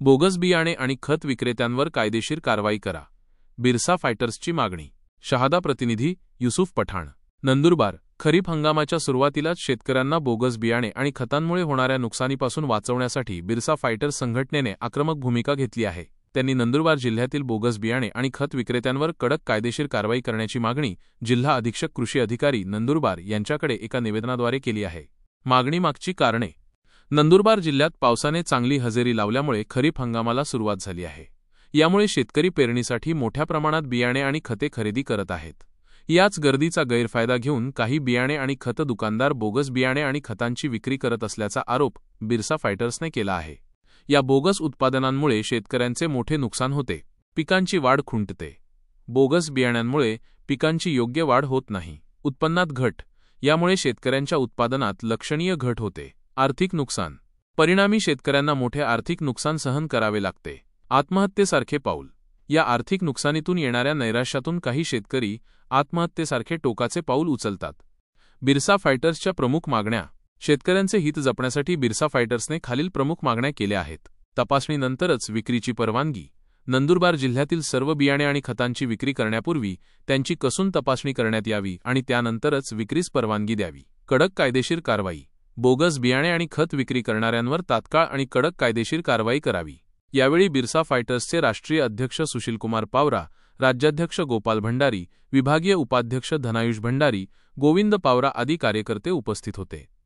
Bogus बियाणे आणि खत विक्रेत्यांवर कायदेशीर कारवाई करा. बिरसा फायटर्सची मागणी. शहादा प्रतिनिधी युसुफ पठाण. नंदुरबार. खरीप हंगामाच्या सुरुवातीलाच शेतकऱ्यांना बोगस बियाणे आणि खतांमुळे होणाऱ्या नुकसानीपासून वाचवण्यासाठी बिरसा फायटर्स संघटनेने आक्रमक भूमिका घेतली आहे. त्यांनी नंदुरबार जिल्ह्यातील बोगस बियाणे आणि खत विक्रेत्यांवर कडक कायदेशीर कारवाई करण्याची मागणी जिल्हा अधीक्षक कृषी अधिकारी नंदुरबार यांच्याकडे एका निवेदनाद्वारे केली आहे. मागणीमागची कारणे. नंदुरबार जिल्ह्यात पावसाने चांगली हजेरी लावल्यामुळे खरीप हंगामाला सुरुवात झाली आहे. यामुळे शेतकरी पेरणीसाठी मोठ्या प्रमाणात बियाणे आणि खते खरेदी करत आहेत. याच गर्दीचा गैरफायदा घेऊन काही बियाणे आणि खत दुकानदार बोगस बियाणे आणि खतांची विक्री करत असल्याचा आरोप बिरसा फायटर्सने केला आहे. या बोगस उत्पादनांमुळे शेतकऱ्यांचे मोठे नुकसान होते. पिकांची वाढ खुंटते. बोगस बियाण्यांमुळे पिकांची योग्य वाढ होत नाही. उत्पन्नात घट. यामुळे शेतकऱ्यांच्या उत्पादनात लक्षणीय घट होते. आर्थिक नुकसान. परिणामी शेतकऱ्यांना मोठे आर्थिक नुकसान सहन करावे लागते. आत्महत्येसारखे पाऊल. या आर्थिक नुकसानीतून येणाऱ्या नैराश्यातून काही शेतकरी आत्महत्येसारखे टोकाचे पाऊल उचलतात. बिरसा फायटर्सच्या प्रमुख मागण्या. शेतकऱ्यांचे हित जपण्यासाठी बिरसा फायटर्सने खालील प्रमुख मागण्या केल्या आहेत. तपासणीनंतरच विक्रीची परवानगी. नंदुरबार जिल्ह्यातील सर्व बियाणे आणि खतांची विक्री करण्यापूर्वी त्यांची कसून तपासणी करण्यात यावी आणि त्यानंतरच विक्रीस परवानगी द्यावी. कडक कायदेशीर कारवाई. बोगस बियाणे आणि खत विक्री करणाऱ्यांवर तात्काळ आणि कडक कायदेशीर कारवाई करावी. यावेळी बिरसा फायटर्सचे राष्ट्रीय अध्यक्ष सुशीलकुमार पावरा, राज्याध्यक्ष गोपाल भंडारी, विभागीय उपाध्यक्ष धनायुष भंडारी, गोविंद पावरा आदी कार्यकर्ते उपस्थित होते.